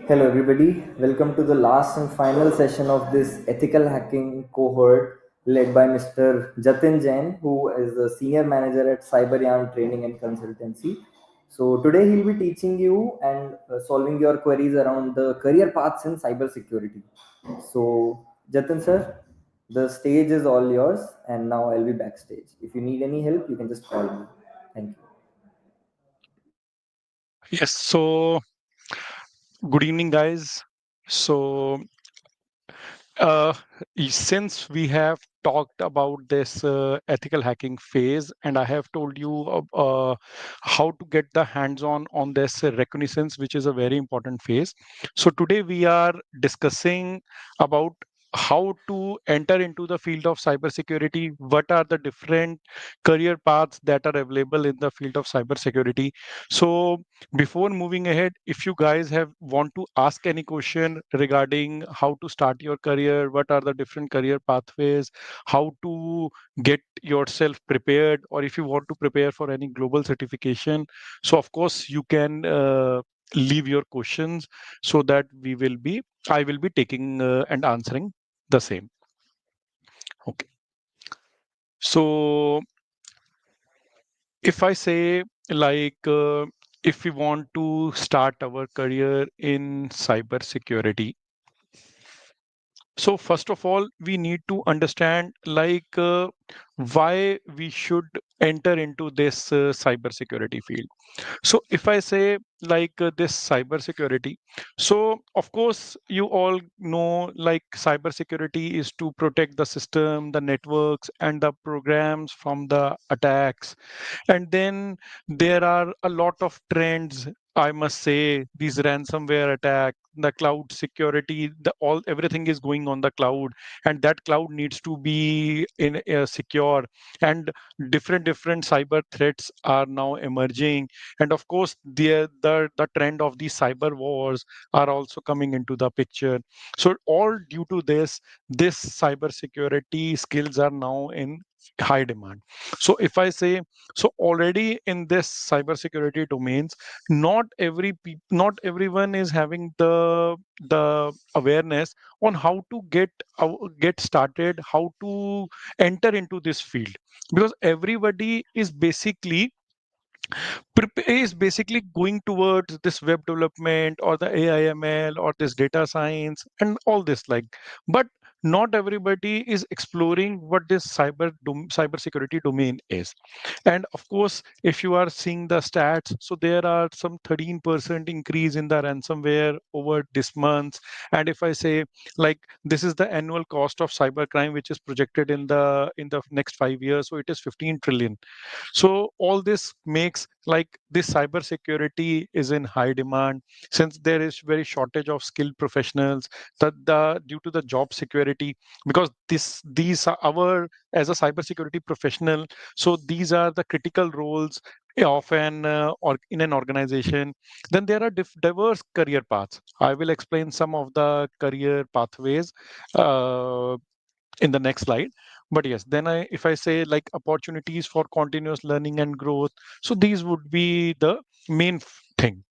Hello, everybody. Welcome to the last and final session of this ethical hacking cohort led by Mr. Jatin Jain, who is the senior manager at Cyberyarn Training and Consultancy. So, today he'll be teaching you and solving your queries around the career paths in cybersecurity. So, Jatin sir, the stage is all yours, and now I'll be backstage. If you need any help, you can just call me. Thank you. Yes, so good evening, guys. So, uh, since we have talked about this ethical hacking phase, and I have told you how to get the hands on this reconnaissance, which is a very important phase. So, today we are discussing about how to enter into the field of cybersecurity. What are the different career paths that are available in the field of cybersecurity? So, before moving ahead, if you guys have want to ask any question regarding how to start your career, what are the different career pathways, how to get yourself prepared, or if you want to prepare for any global certification, so of course you can leave your questions so that I will be taking and answering the same. Okay. So if I say like if we want to start our career in cyber security, so first of all we need to understand like why we should enter into this cyber security field. So if I say like this cyber security, so of course you all know like cyber security is to protect the system, the networks and the programs from the attacks. And then there are a lot of trends, I must say, these ransomware attack, the cloud security, the all everything is going on the cloud, and that cloud needs to be in secure. And different cyber threats are now emerging, and of course the trend of these cyber wars are also coming into the picture. So all due to this cyber security skills are now in high demand. So if I say, so already in this cybersecurity domains, not everyone is having the awareness on how to get started, how to enter into this field, because everybody is basically going towards this web development or the AIML or this data science and all this like, but not everybody is exploring what this cyber security domain is. And of course, if you are seeing the stats, so there are some 13% increase in the ransomware over this month. And if I say like this is the annual cost of cybercrime which is projected in the next 5 years, so it is 15 trillion. So all this makes like this cyber security is in high demand, since there is very shortage of skilled professionals, that the due to the job security, because these are our, as a cyber security professional, so these are the critical roles of an or in an organization. Then there are diverse career paths. I will explain some of the career pathways uh, in the next slide. But yes, then if I say like opportunities for continuous learning and growth, so these would be the main thing.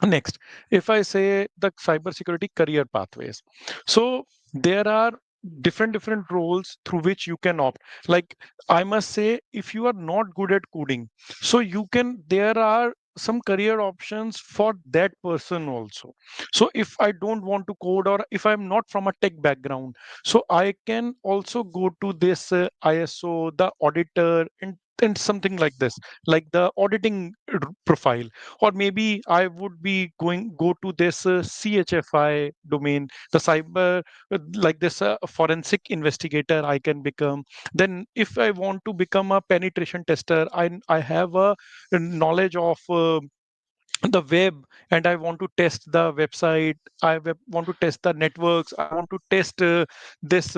Next, if I say the cybersecurity career pathways, so there are different roles through which you can opt. Like I must say, if you are not good at coding, so you can, there are some career options for that person also. So if I don't want to code, or if I'm not from a tech background, so I can also go to this ISO, the auditor, and something like this, like the auditing profile. Or maybe I would be go to this CHFI domain, the cyber like this forensic investigator I can become. Then if I want to become a penetration tester, I have a knowledge of the web, and I want to test the website, want to test the networks, I want to test this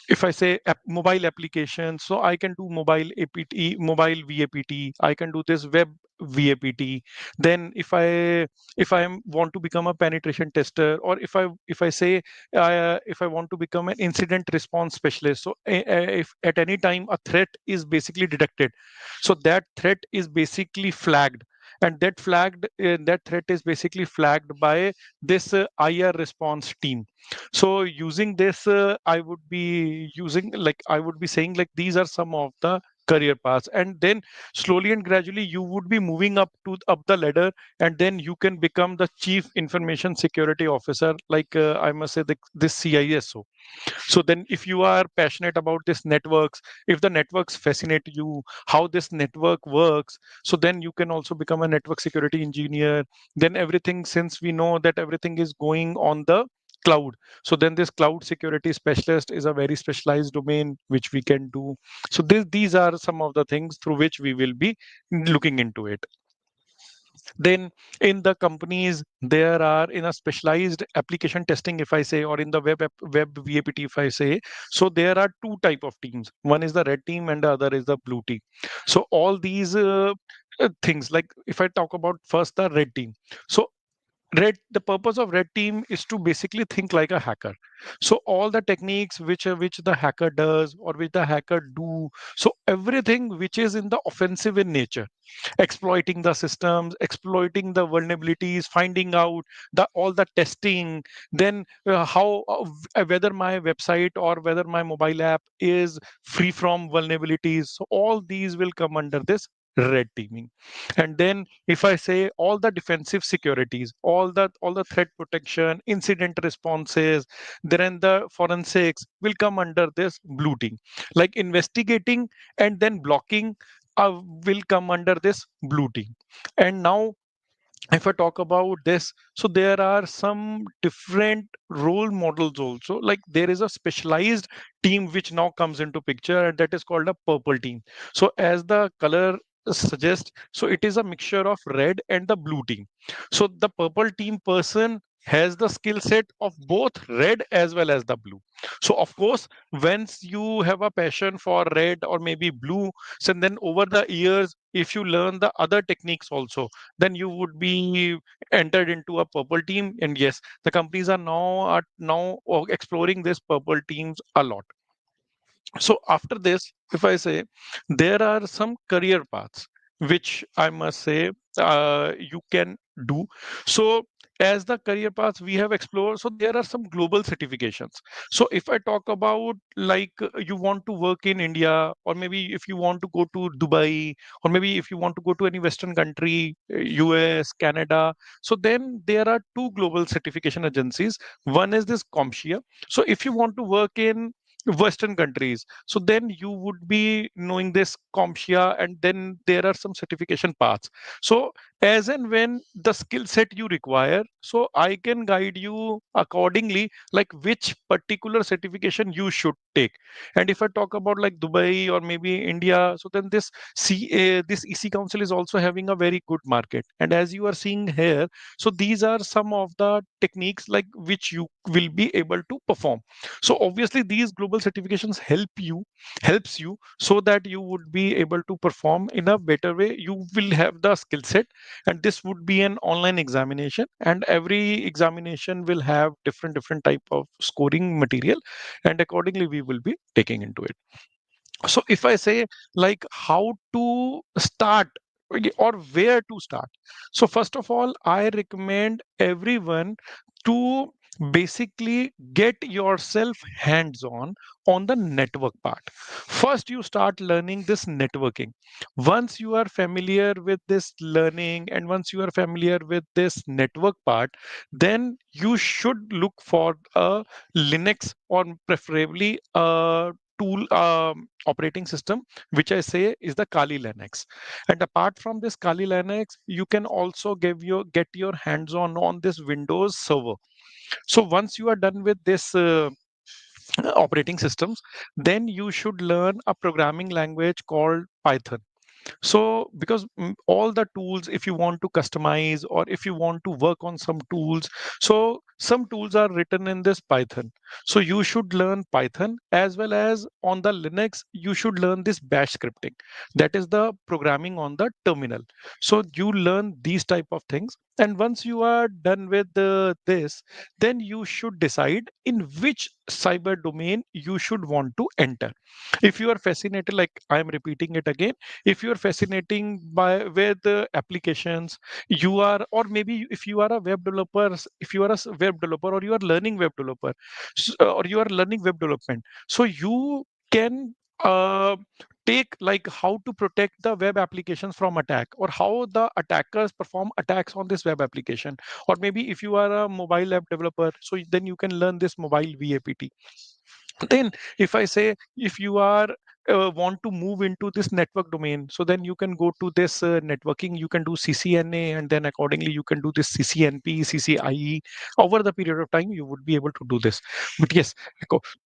if I say mobile application, so I can do mobile apt, mobile vapt, I can do this web vapt. Then if I want to become a penetration tester, or if I say if I want to become an incident response specialist, so if at any time a threat is basically detected, so that threat is basically flagged, and that threat is basically flagged by this IR response team. So using this, I would be saying like these are some of the career paths, and then slowly and gradually you would be moving up the ladder, and then you can become the chief information security officer, like I must say this CISO. So then if you are passionate about this networks, if the networks fascinate you, how this network works, so then you can also become a network security engineer. Then everything, since we know that everything is going on the cloud, so then this cloud security specialist is a very specialized domain which we can do. So these are some of the things through which we will be looking into it. Then in the companies there are, in a specialized application testing if I say, or in the web VAPT if I say, so there are two type of teams. One is the red team and the other is the blue team. So all these things, like if I talk about first the red team, so the purpose of red team is to basically think like a hacker. So all the techniques which the hacker does or which the hacker do, so everything which is in the offensive in nature, exploiting the systems, exploiting the vulnerabilities, finding out the all the testing, then whether my website or whether my mobile app is free from vulnerabilities. So all these will come under this red teaming. And then if I say all the defensive securities, all the threat protection, incident responses, then the forensics will come under this blue team. Like investigating and then blocking uh, will come under this blue team. And now if I talk about this, so there are some different role models also. Like there is a specialized team which now comes into picture, and that is called a purple team. So as the color suggests, so it is a mixture of red and the blue team. So the purple team person has the skill set of both red as well as the blue. So of course, once you have a passion for red or maybe blue, so then over the years, if you learn the other techniques also, then you would be entered into a purple team. And yes, the companies are now exploring this purple teams a lot. So after this, if I say, there are some career paths which I must say you can do. So as the career paths we have explored, so there are some global certifications. So if I talk about, like you want to work in India, or maybe if you want to go to Dubai, or maybe if you want to go to any western country, US, Canada, so then there are two global certification agencies. One is this CompTIA. So if you want to work in western countries, so then you would be knowing this CompTIA, and then there are some certification paths. So as and when the skill set you require, so I can guide you accordingly, like which particular certification you should take. And if I talk about like Dubai or maybe India, so then this EC Council is also having a very good market. And as you are seeing here, so these are some of the techniques like which you will be able to perform. So obviously these global certifications helps you so that you would be able to perform in a better way. You will have the skill set, and this would be an online examination, and every examination will have different type of scoring material, and accordingly we will be taking into it. So if I say like how to start, or where to start, so first of all I recommend everyone to basically get yourself hands on the network part. First you start learning this networking. Once you are familiar with this learning, and once you are familiar with this network part, then you should look for a Linux, or preferably a tool operating system, which I say is the Kali Linux. And apart from this Kali Linux, you can also get your hands on this Windows server. So once you are done with this operating systems, then you should learn a programming language called Python. So because all the tools, if you want to customize or if you want to work on some tools, so some tools are written in this Python. So you should learn Python, as well as on the Linux, you should learn this bash scripting. That is the programming on the terminal. So you learn these type of things. And once you are done with this, then you should decide in which cyber domain you should want to enter. If you are fascinated, like I am repeating it again, if you are fascinating by with applications, you are, or maybe if you are a web developer, if you are a web developer, or you are learning web developer, or you are learning web development, so you can uh, take like how to protect the web applications from attack, or how the attackers perform attacks on this web application. Or maybe if you are a mobile app developer, so then you can learn this mobile VAPT. Then if I say, if you are want to move into this network domain, so then you can go to this networking, you can do CCNA, and then accordingly you can do this CCNP, CCIE. Over the period of time you would be able to do this. But yes,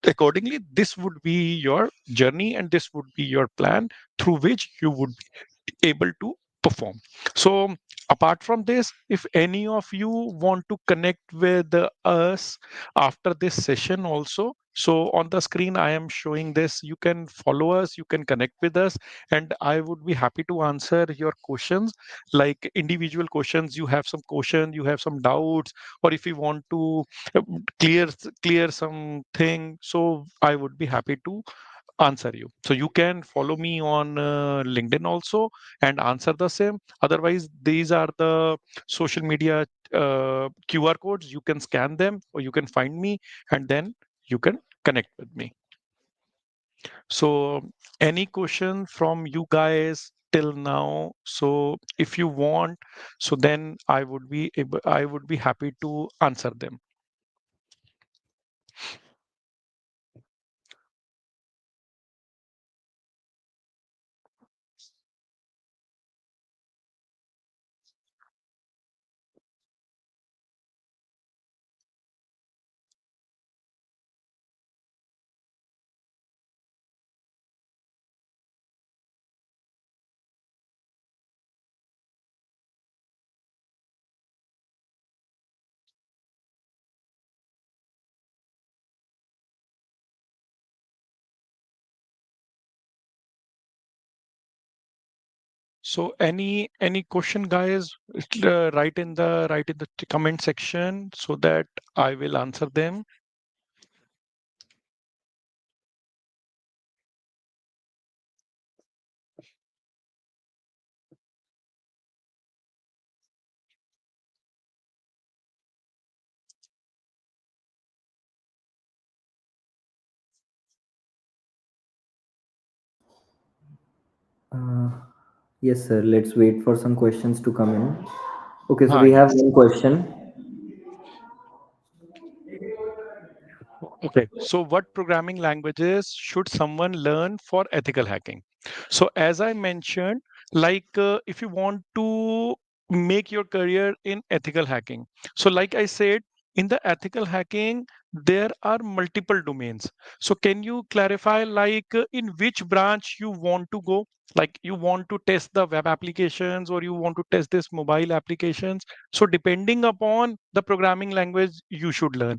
accordingly this would be your journey, and this would be your plan through which you would be able to perform. So apart from this, if any of you want to connect with us after this session also, so on the screen I am showing this, you can follow us, you can connect with us, and I would be happy to answer your questions, like individual questions. You have some question, you have some doubts, or if you want to uh, clear something, so I would be happy to answer you. So you can follow me on LinkedIn also and answer the same. Otherwise, these are the social media QR codes. You can scan them, or you can find me, and then you can connect with me. So any question from you guys till now? So if you want, so then I would be happy to answer them. So any question, guys, write in the comment section so that I will answer them. Uh, yes, sir. Let's wait for some questions to come in. Okay, so Ah, we have yes. one question. Okay. So what programming languages should someone learn for ethical hacking? So as I mentioned, like if you want to make your career in ethical hacking, so like I said, in the ethical hacking, there are multiple domains. So can you clarify, like in which branch you want to go? Like you want to test the web applications, or you want to test this mobile applications? So depending upon the programming language you should learn.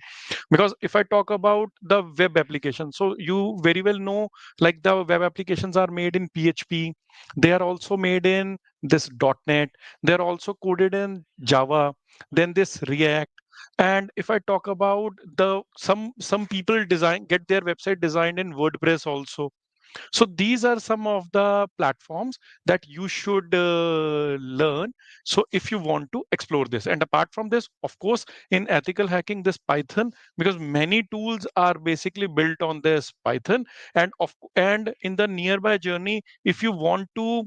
Because if I talk about the web application, so you very well know, like the web applications are made in PHP, they are also made in this .NET, they're also coded in Java, then this React. And if I talk about the some people design get their website designed in WordPress also. So these are some of the platforms that you should learn. So if you want to explore this, and apart from this, of course, in ethical hacking, this Python, because many tools are basically built on this Python, and in the nearby journey, if you want to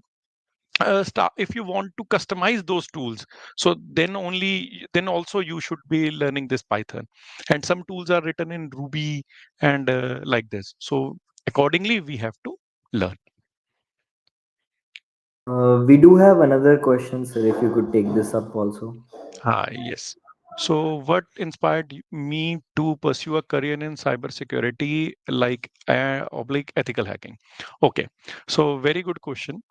if you want to customize those tools, so then also you should be learning this Python. And some tools are written in Ruby and like this. So accordingly we have to learn. We do have another question, sir. If you could take this up also. Yes. So what inspired me to pursue a career in cybersecurity, like oblique ethical hacking? Okay, so very good question.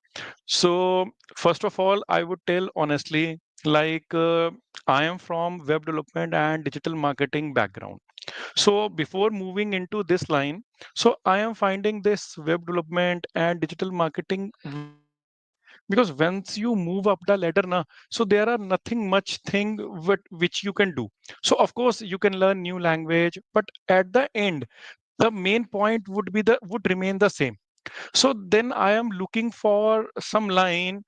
So, first of all, I would tell honestly, like I am from web development and digital marketing background. So, before moving into this line, so I am finding this web development and digital marketing very easy because once you move up the ladder, na, so there are nothing much thing which you can do. So, of course, you can learn new language, but at the end, the main point would remain the same. So then I am looking for some line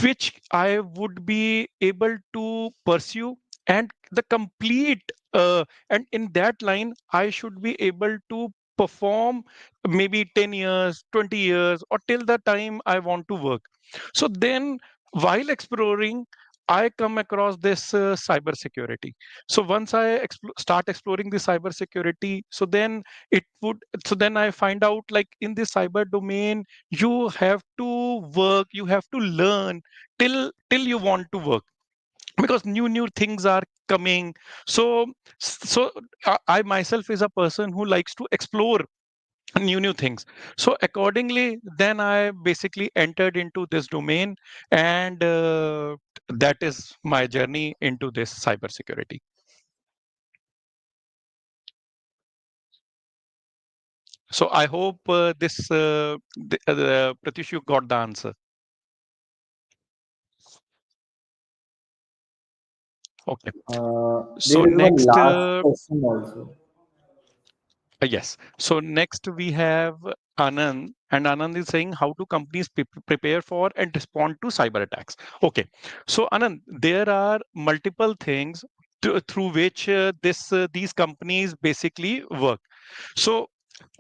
which I would be able to pursue and the complete and in that line I should be able to perform maybe 10 years, 20 years or till the time I want to work. So then while exploring I come across this cyber security. So once I start exploring the cyber security, so then it would so then I find out like in the cyber domain you have to work, you have to learn till you want to work because new things are coming. So I myself is a person who likes to explore new things. So accordingly then I basically entered into this domain, and that is my journey into this cybersecurity. So I hope Pratish, you got the answer. Okay. So There is one next, last question also. yes. So next we have Anand, and Anand is saying how do companies prepare for and respond to cyber attacks? Okay. So Anand, there are multiple things through which these companies basically work. So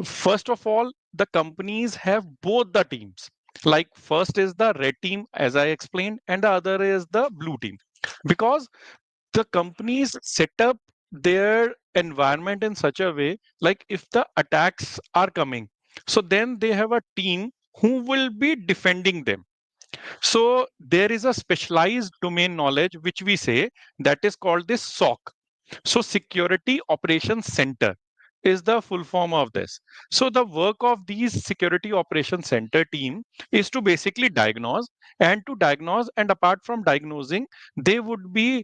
first of all, the companies have both the teams. Like first is the red team, as I explained, and the other is the blue team. Because the companies set up their environment in such a way, like if the attacks are coming, so then they have a team who will be defending them. So there is a specialized domain knowledge which we say that is called this SOC. So Security Operations Center is the full form of this. So the work of these Security Operations Center team is to basically diagnose, and apart from diagnosing, they would be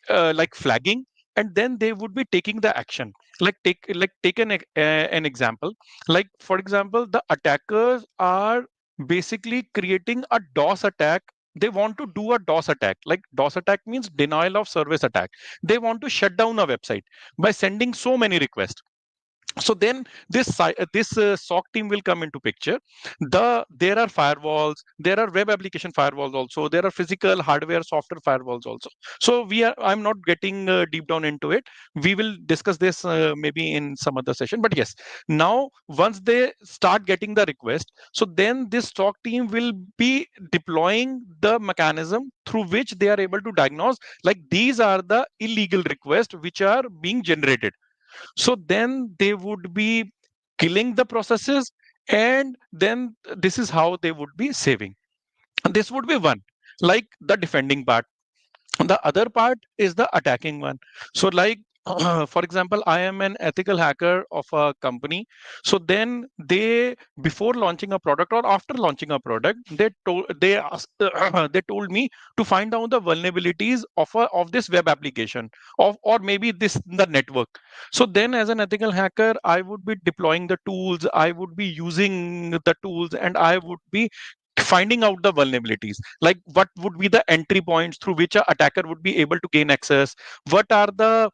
like flagging, and then they would be taking the action. Take an example. Like for example, the attackers are basically creating a DOS attack. They want to do a DOS attack. Like DOS attack means denial of service attack. They want to shut down a website by sending so many requests. So then this SOC team will come into picture. There are firewalls, there are web application firewalls also, there are physical hardware software firewalls also. So I'm not getting deep down into it. We will discuss this maybe in some other session, but yes, now once they start getting the request, so then this SOC team will be deploying the mechanism through which they are able to diagnose like these are the illegal requests which are being generated. So then they would be killing the processes, and then this is how they would be saving. And this would be one, like the defending part. The other part is the attacking one. So like for example, I am an ethical hacker of a company. So then they, before launching a product or after launching a product, they asked, they told me to find out the vulnerabilities of this web application of, or maybe this the network. So then as an ethical hacker I would be deploying the tools, I would be using the tools, and I would be finding out the vulnerabilities, like what would be the entry points through which a attacker would be able to gain access, what are the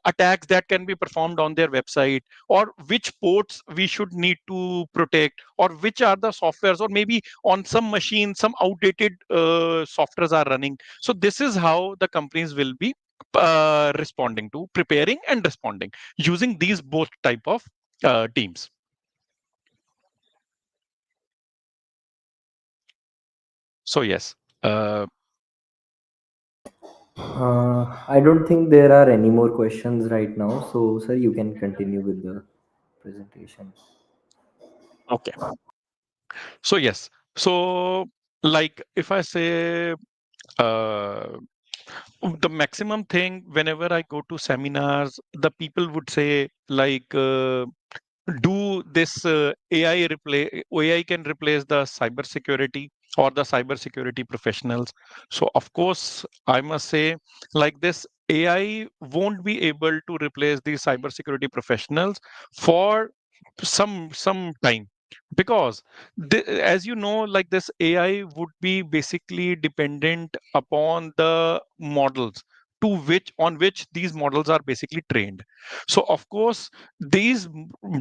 attacks that can be performed on their website, or which ports we should need to protect, or which are the softwares, or maybe on some machine some outdated softwares are running. So this is how the companies will be responding to, preparing and responding using these both type of teams. So yes. uh, I don't think there are any more questions right now. So, sir, you can continue with the presentation. okay. So yes. So like if I say uh, the maximum thing whenever I go to seminars, the people would say like do this AI can replace the cyber security. or the cybersecurity professionals. So of course, I must say, like this AI won't be able to replace the cybersecurity professionals for some time, because as you know, like this AI would be basically dependent upon the models to which on which these models are basically trained. So of course, these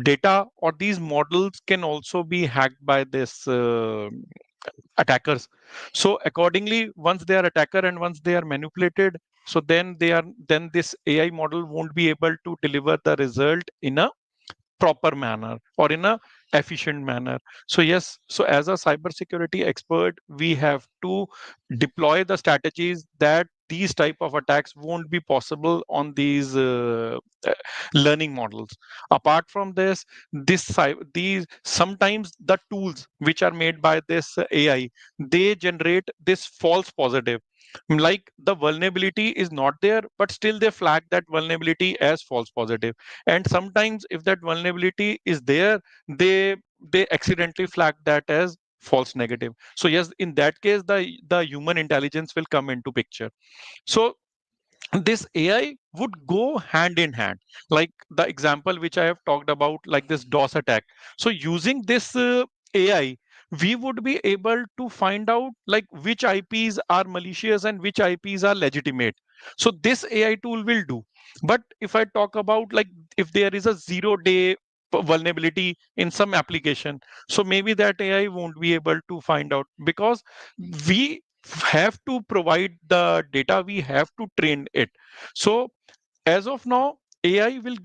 data or these models can also be hacked by this attackers. So accordingly, once they are attacker and once they are manipulated, so then this AI model won't be able to deliver the result in a proper manner or in a efficient manner. So yes, so as a cybersecurity expert, we have to deploy the strategies that these type of attacks won't be possible on these uh, learning models. Apart from this, these sometimes the tools which are made by this AI, they generate this false positive, like the vulnerability is not there, but still they flag that vulnerability as false positive. And sometimes if that vulnerability is there, they they accidentally flag that as false negative. So yes, in that case, the human intelligence will come into picture. So this AI would go hand in hand, like the example which I have talked about, like this DOS attack. So using this AI, we would be able to find out like which IPs are malicious and which IPs are legitimate. So this AI tool will do. But if I talk about like if there is a 0 day vulnerability in some application, so maybe that AI won't be able to find out, because we have to provide the data, we have to train it. So as of now, AI will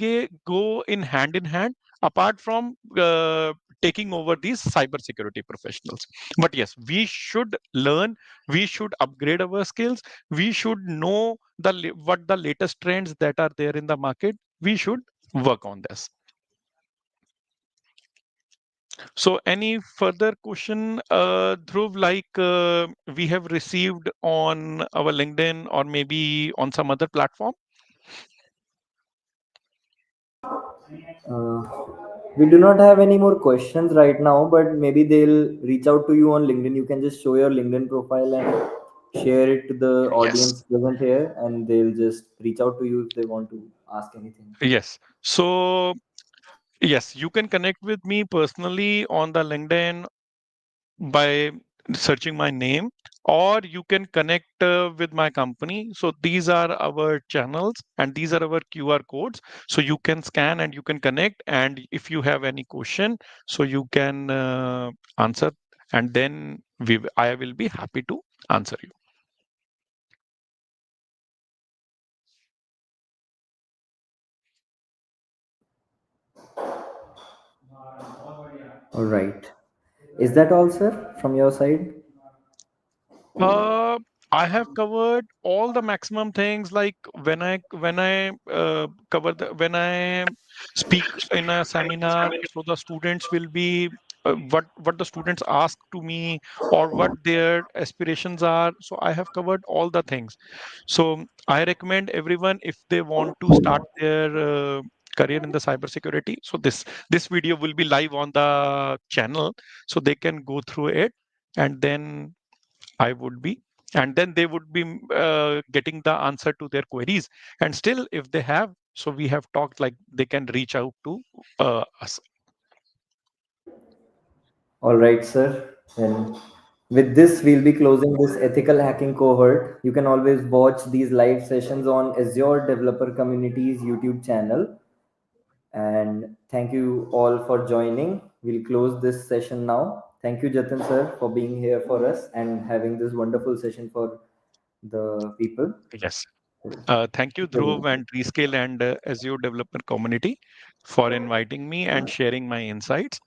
go in hand, apart from taking over these cybersecurity professionals. But yes, we should learn, we should upgrade our skills, we should know what the latest trends that are there in the market. We should work on this. So, any further question, Dhruv, like we have received on our LinkedIn or maybe on some other platform? Uh, we do not have any more questions right now, but maybe they'll reach out to you on LinkedIn. You can just show your LinkedIn profile and share it to the Yes. audience present here, and they'll just reach out to you if they want to ask anything. Yes. So, yes, you can connect with me personally on the LinkedIn by searching my name, or you can connect with my company. So these are our channels and these are our QR codes. So you can scan and you can connect. And if you have any question, so you can answer, and then I will be happy to answer you. All right. Is that all, sir, from your side? Uh, I have covered all the maximum things. Like when I cover when I speak in a seminar, so the students will be what the students ask to me or what their aspirations are. So I have covered all the things. So I recommend everyone, if they want to start their career in the cybersecurity. So this video will be live on the channel, so they can go through it, and then I would be, and then they would be getting the answer to their queries. And still, if they have, so we have talked like they can reach out to us. All right, sir. Then with this, we'll be closing this ethical hacking cohort. You can always watch these live sessions on Azure Developer Community's YouTube channel. And thank you all for joining. We'll close this session now. Thank you, Jatin sir, for being here for us and having this wonderful session for the people. Yes. Thank you, Dhruv and Rescale and Azure Developer Community for inviting me and sharing my insights.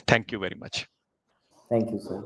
Thank you very much. Thank you, sir.